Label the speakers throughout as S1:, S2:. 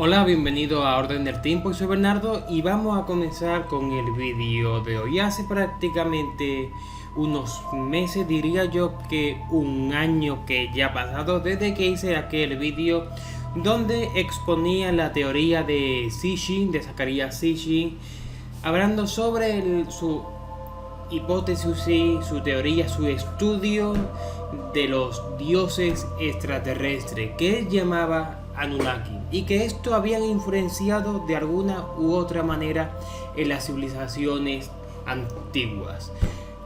S1: Hola, bienvenido a Orden del Tiempo, soy Bernardo y vamos a comenzar con el vídeo de hoy. Hace prácticamente unos meses, diría yo que un año que ya ha pasado desde que hice aquel vídeo donde exponía la teoría de Sitchin, de Zecharia Sitchin, hablando sobre su hipótesis, su teoría, su estudio de los dioses extraterrestres que él llamaba Anunnaki, y que esto habían influenciado de alguna u otra manera en las civilizaciones antiguas.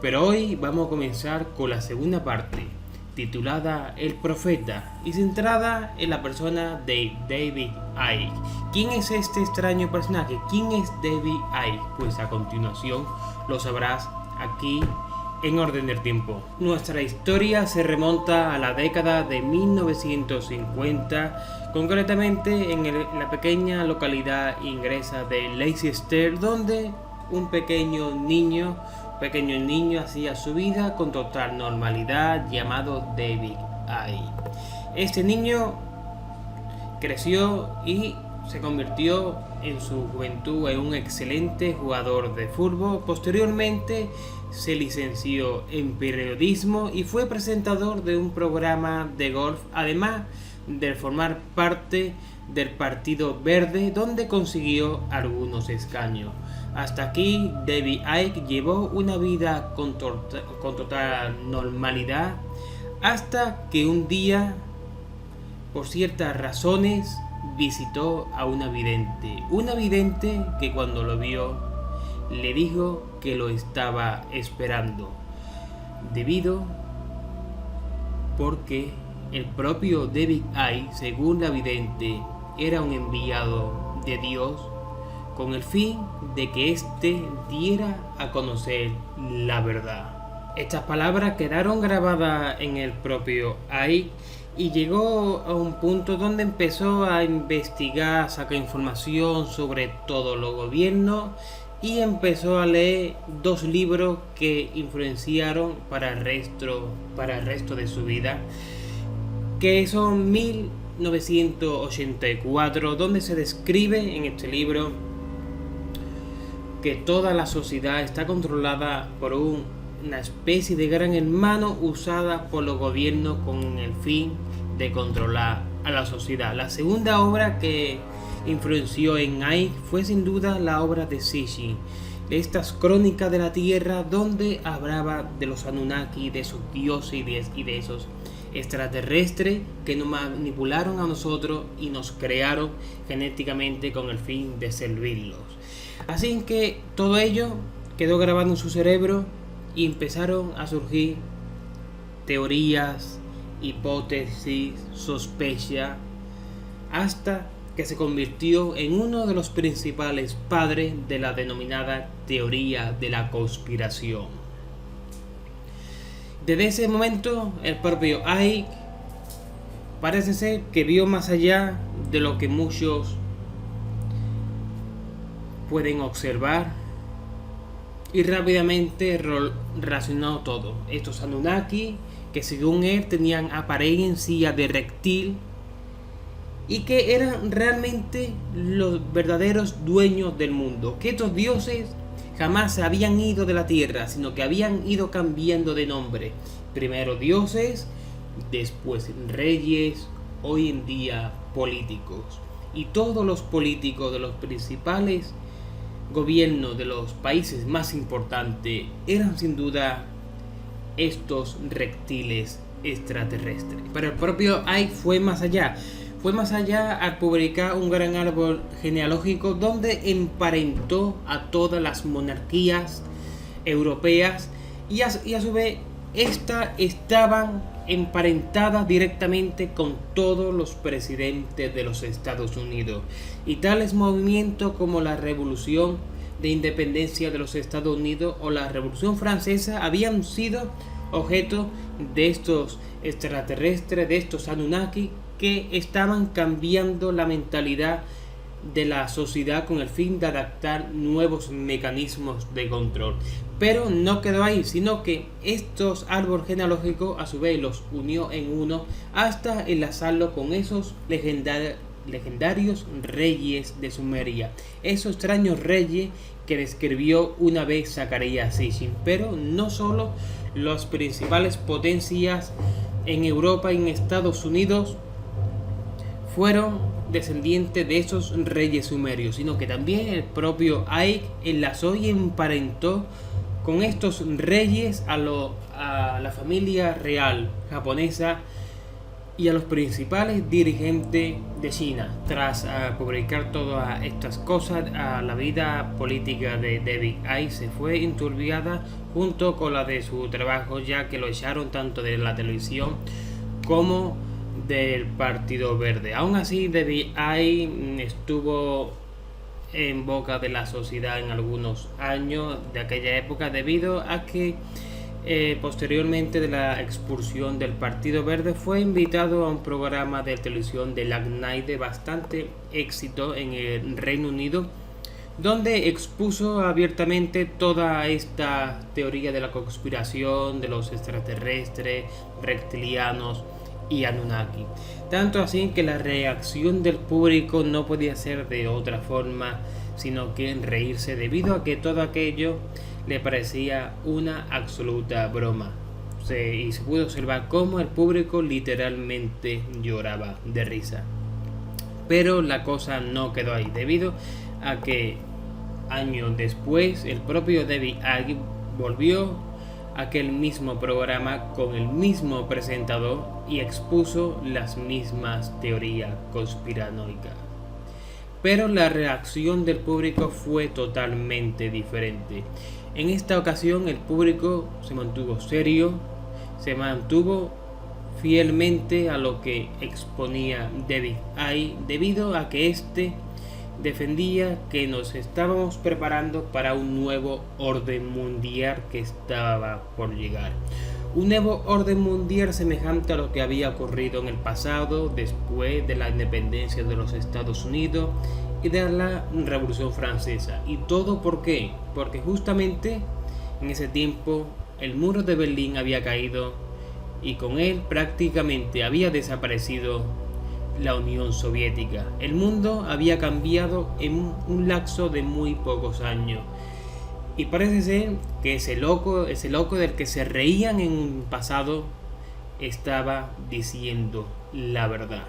S1: Pero hoy vamos a comenzar con la segunda parte, titulada El Profeta, y centrada en la persona de David Icke. ¿Quién es este extraño personaje? ¿Quién es David Icke? Pues a continuación lo sabrás aquí en Orden del Tiempo. Nuestra historia se remonta a la década de 1950, concretamente en la pequeña localidad inglesa de Leicester, donde un pequeño niño hacía su vida con total normalidad, llamado David Icke. Este niño creció y se convirtió en su juventud en un excelente jugador de fútbol. Posteriormente se licenció en periodismo y fue presentador de un programa de golf, además de formar parte del Partido Verde, donde consiguió algunos escaños. Hasta aquí David Icke llevó una vida con total normalidad, hasta que un día, por ciertas razones, visitó a una vidente que cuando lo vio le dijo que lo estaba esperando, porque el propio David Icke, según la vidente, era un enviado de Dios con el fin de que éste diera a conocer la verdad. Estas palabras quedaron grabadas en el propio Icke y llegó a un punto donde empezó a investigar, sacar información sobre todos los gobiernos y empezó a leer dos libros que influenciaron para el resto de su vida, que son 1984, donde se describe en este libro que toda la sociedad está controlada por una especie de gran hermano usada por los gobiernos con el fin de controlar a la sociedad. La segunda obra que influenció en Icke fue sin duda la obra de Sitchin, estas crónicas de la Tierra, donde hablaba de los Anunnaki, de sus dioses y de esos extraterrestres que nos manipularon a nosotros y nos crearon genéticamente con el fin de servirlos. Así que todo ello quedó grabado en su cerebro y empezaron a surgir teorías, hipótesis, sospechas, hasta que se convirtió en uno de los principales padres de la denominada teoría de la conspiración. Desde ese momento, el propio Icke parece ser que vio más allá de lo que muchos pueden observar y rápidamente relacionó todo. Estos Anunnaki, que según él tenían apariencia de reptil y que eran realmente los verdaderos dueños del mundo, que estos dioses jamás se habían ido de la tierra, sino que habían ido cambiando de nombre. Primero dioses, después reyes, hoy en día políticos. Y todos los políticos de los principales gobiernos de los países más importantes eran sin duda estos reptiles extraterrestres. Pero el propio Icke fue más allá al publicar un gran árbol genealógico donde emparentó a todas las monarquías europeas y a su vez estas estaban emparentadas directamente con todos los presidentes de los Estados Unidos, y tales movimientos como la Revolución de Independencia de los Estados Unidos o la Revolución Francesa habían sido objeto de estos extraterrestres, de estos Anunnaki, que estaban cambiando la mentalidad de la sociedad con el fin de adaptar nuevos mecanismos de control. Pero no quedó ahí, sino que estos árboles genealógicos a su vez los unió en uno hasta enlazarlo con esos legendarios reyes de Sumeria, esos extraños reyes que describió una vez Zecharia Sitchin. Pero no solo las principales potencias en Europa y en Estados Unidos fueron descendientes de esos reyes sumerios, sino que también el propio Ike enlazó y emparentó con estos reyes a la familia real japonesa y a los principales dirigentes de China. Tras publicar todas estas cosas, la vida política de David Icke se fue enturbiada junto con la de su trabajo, ya que lo echaron tanto de la televisión como del Partido Verde. Aún así, David Icke estuvo en boca de la sociedad en algunos años de aquella época, debido a que posteriormente de la expulsión del Partido Verde fue invitado a un programa de televisión de Late Night de bastante éxito en el Reino Unido, donde expuso abiertamente toda esta teoría de la conspiración de los extraterrestres, reptilianos y Anunnaki. Tanto así que la reacción del público no podía ser de otra forma sino que reírse, debido a que todo aquello le parecía una absoluta broma. Y se pudo observar cómo el público literalmente lloraba de risa. Pero la cosa no quedó ahí, debido a que años después el propio David Icke volvió a aquel mismo programa con el mismo presentador y expuso las mismas teorías conspiranoicas. Pero la reacción del público fue totalmente diferente. En esta ocasión el público se mantuvo serio, se mantuvo fielmente a lo que exponía David Icke, debido a que éste defendía que nos estábamos preparando para un nuevo orden mundial que estaba por llegar. Un nuevo orden mundial semejante a lo que había ocurrido en el pasado, después de la independencia de los Estados Unidos y de la Revolución Francesa. ¿Y todo por qué? Porque justamente en ese tiempo el muro de Berlín había caído y con él prácticamente había desaparecido la Unión Soviética. El mundo había cambiado en un lapso de muy pocos años. Y parece ser que ese loco del que se reían en un pasado estaba diciendo la verdad.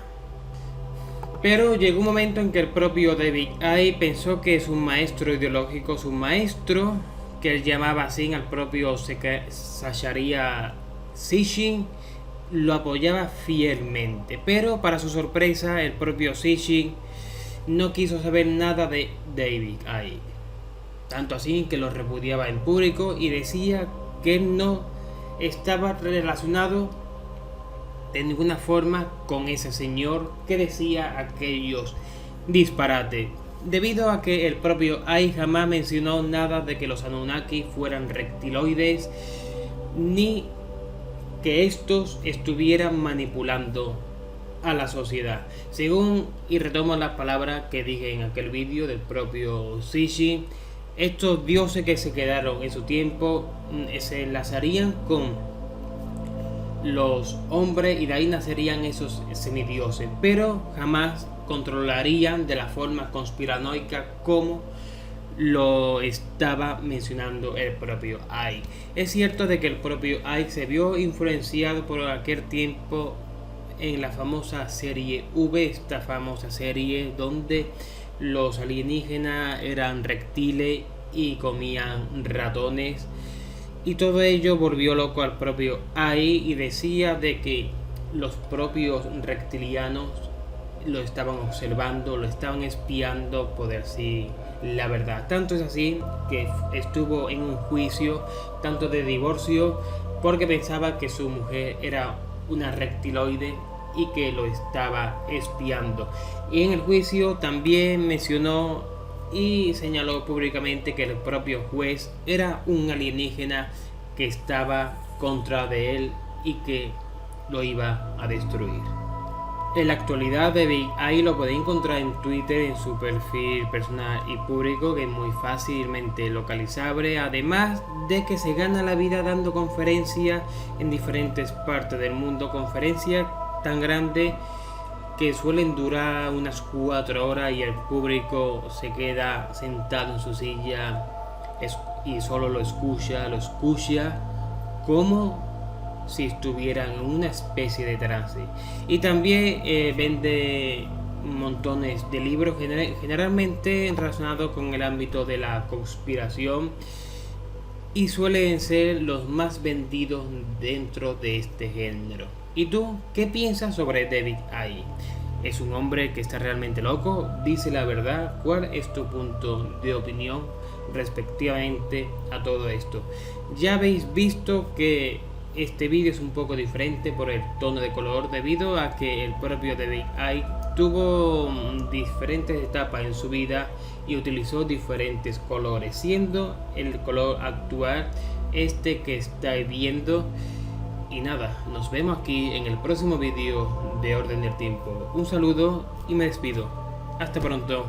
S1: Pero llegó un momento en que el propio David Icke pensó que su maestro ideológico, su maestro, que él llamaba así al propio Zecharia Sitchin, lo apoyaba fielmente. Pero para su sorpresa, el propio Sitchin no quiso saber nada de David Icke. Tanto así que lo repudiaba en público y decía que él no estaba relacionado de ninguna forma con ese señor que decía aquellos disparates, debido a que el propio Icke jamás mencionó nada de que los Anunnaki fueran reptiloides, ni que estos estuvieran manipulando a la sociedad. Según, y retomo las palabras que dije en aquel vídeo del propio Sitchin, estos dioses que se quedaron en su tiempo se enlazarían con los hombres y de ahí nacerían esos semidioses, pero jamás controlarían de la forma conspiranoica como lo estaba mencionando el propio Icke. Es cierto de que el propio Icke se vio influenciado por aquel tiempo en la famosa serie V, esta famosa serie donde los alienígenas eran reptiles y comían ratones, y todo ello volvió loco al propio Icke y decía de que los propios reptilianos lo estaban observando, lo estaban espiando por decir la verdad. Tanto es así que estuvo en un juicio tanto de divorcio porque pensaba que su mujer era una reptiloide y que lo estaba espiando. Y en el juicio también mencionó y señaló públicamente que el propio juez era un alienígena que estaba contra de él y que lo iba a destruir. En la actualidad, David Icke lo podéis encontrar en Twitter en su perfil personal y público, que es muy fácilmente localizable, además de que se gana la vida dando conferencias en diferentes partes del mundo, conferencias tan grandes que suelen durar unas 4 horas y el público se queda sentado en su silla y solo lo escucha como si estuvieran en una especie de trance. Y también vende montones de libros generalmente relacionados con el ámbito de la conspiración y suelen ser los más vendidos dentro de este género. ¿Y tú qué piensas sobre David Icke? ¿Es un hombre que está realmente loco? ¿Dice la verdad? ¿Cuál es tu punto de opinión respectivamente a todo esto? Ya habéis visto que este vídeo es un poco diferente por el tono de color, debido a que el propio David Icke tuvo diferentes etapas en su vida y utilizó diferentes colores, siendo el color actual este que estáis viendo. Y nada, nos vemos aquí en el próximo vídeo de Orden del Tiempo. Un saludo y me despido. Hasta pronto.